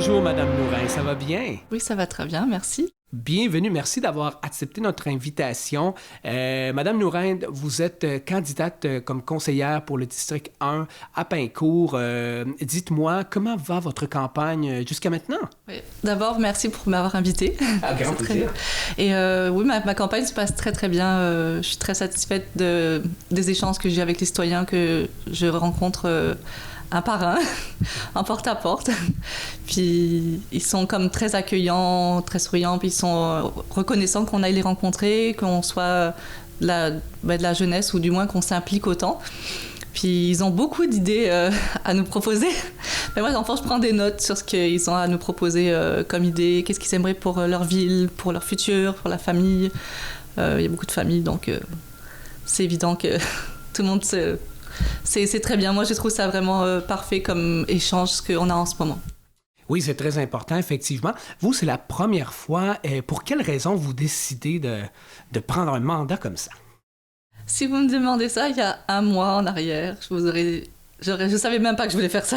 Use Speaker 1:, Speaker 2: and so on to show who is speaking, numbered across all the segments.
Speaker 1: Bonjour, Madame Nourin, ça va bien?
Speaker 2: Oui, ça va très bien, merci.
Speaker 1: Bienvenue, merci d'avoir accepté notre invitation. Madame Nourin, vous êtes candidate comme conseillère pour le district 1 à Pincourt. Dites-moi, comment va votre campagne jusqu'à maintenant?
Speaker 2: Oui. D'abord, merci pour m'avoir invitée.
Speaker 1: Ah, grand plaisir.
Speaker 2: Et oui, ma campagne se passe très très bien. Je suis très satisfaite des échanges que j'ai avec les citoyens que je rencontre un par un, en porte-à-porte. Puis ils sont comme très accueillants, très souriants, puis ils sont reconnaissants qu'on aille les rencontrer, qu'on soit de la jeunesse ou du moins qu'on s'implique autant. Puis ils ont beaucoup d'idées à nous proposer. Mais moi, je prends des notes sur ce qu'ils ont à nous proposer comme idées, qu'est-ce qu'ils aimeraient pour leur ville, pour leur futur, pour la famille. Il y a beaucoup de familles, donc c'est évident que tout le monde c'est très bien. Moi, je trouve ça vraiment parfait comme échange, ce qu'on a en ce moment.
Speaker 1: Oui, c'est très important, effectivement. Vous, c'est la première fois. Pour quelle raison vous décidez de prendre un mandat comme ça?
Speaker 2: Si vous me demandez ça, il y a un mois en arrière, je savais même pas que je voulais faire ça.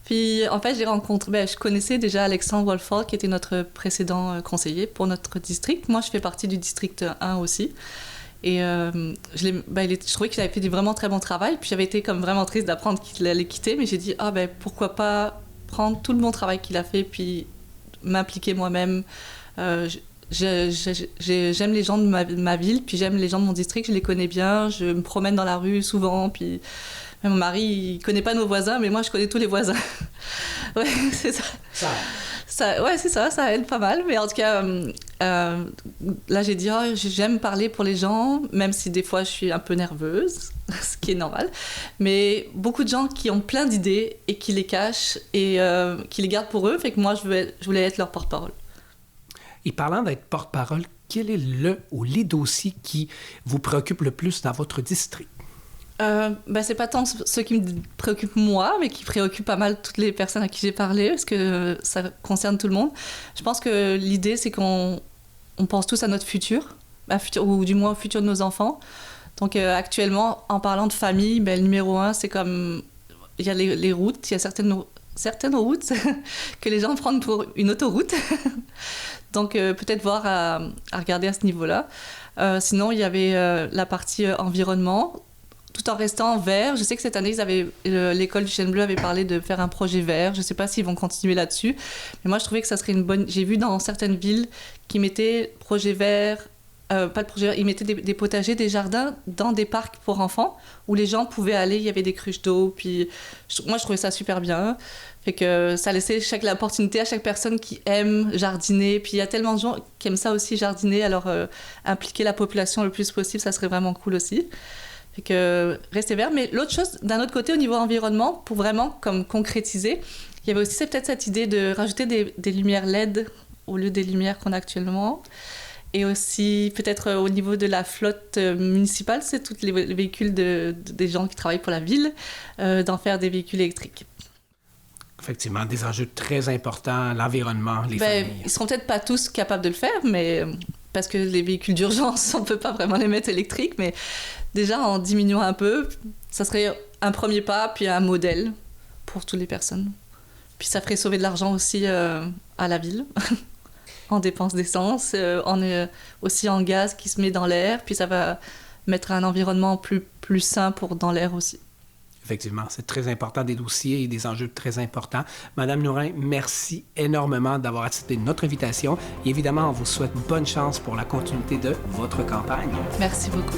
Speaker 2: Puis, en fait, je connaissais déjà Alexandre Wolford, qui était notre précédent conseiller pour notre district. Moi, je fais partie du district 1 aussi. Et je trouvais qu'il avait fait du vraiment très bon travail. Puis j'avais été comme vraiment triste d'apprendre qu'il allait quitter. Mais j'ai dit, pourquoi pas prendre tout le bon travail qu'il a fait, puis m'impliquer moi-même. J'aime les gens de ma ville, puis j'aime les gens de mon district, je les connais bien. Je me promène dans la rue souvent, puis mon mari, il connaît pas nos voisins, mais moi, je connais tous les voisins. Ouais, c'est ça. Ouais, c'est ça, ça aide pas mal. Mais en tout cas, là, j'ai dit, j'aime parler pour les gens, même si des fois, je suis un peu nerveuse, ce qui est normal. Mais beaucoup de gens qui ont plein d'idées et qui les cachent et qui les gardent pour eux, fait que moi, je voulais être leur porte-parole.
Speaker 1: Et parlant d'être porte-parole, quel est le ou les dossiers qui vous préoccupent le plus dans votre district?
Speaker 2: C'est pas tant ceux qui me préoccupent moi, mais qui préoccupent pas mal toutes les personnes à qui j'ai parlé, parce que ça concerne tout le monde. Je pense que l'idée, c'est qu'on pense tous à notre futur, ou du moins au futur de nos enfants. Donc actuellement, en parlant de famille, le numéro 1, c'est comme... Il y a les routes, il y a certaines routes que les gens prennent pour une autoroute. Donc peut-être voir à regarder à ce niveau-là. Sinon, il y avait la partie environnement, tout en restant vert. Je sais que cette année, l'école du Chêne Bleu avait parlé de faire un projet vert. Je ne sais pas s'ils vont continuer là-dessus. Mais moi, je trouvais que ça serait une bonne... J'ai vu dans certaines villes qui mettaient projet vert, pas de projet vert, ils mettaient des potagers, des jardins dans des parcs pour enfants où les gens pouvaient aller, il y avait des cruches d'eau. Puis moi, je trouvais ça super bien. Fait que ça laissait l'opportunité à chaque personne qui aime jardiner. Puis il y a tellement de gens qui aiment ça aussi, jardiner. Alors impliquer la population le plus possible, ça serait vraiment cool aussi. Fait que rester vert. Mais l'autre chose, d'un autre côté, au niveau environnement, pour vraiment comme concrétiser, il y avait aussi peut-être cette idée de rajouter des lumières LED au lieu des lumières qu'on a actuellement. Et aussi, peut-être au niveau de la flotte municipale, c'est tous les véhicules des gens qui travaillent pour la ville, d'en faire des véhicules électriques.
Speaker 1: Effectivement, des enjeux très importants, l'environnement, les familles.
Speaker 2: Ils ne seront peut-être pas tous capables de le faire, mais parce que les véhicules d'urgence, on ne peut pas vraiment les mettre électriques, mais déjà en diminuant un peu, ça serait un premier pas, puis un modèle pour toutes les personnes. Puis ça ferait sauver de l'argent aussi à la ville, en dépenses d'essence, aussi en gaz qui se met dans l'air, puis ça va mettre un environnement plus sain dans l'air aussi.
Speaker 1: Effectivement, c'est très important, des dossiers et des enjeux très importants. Madame Nourin, merci énormément d'avoir accepté notre invitation. Et évidemment, on vous souhaite bonne chance pour la continuité de votre campagne.
Speaker 2: Merci beaucoup.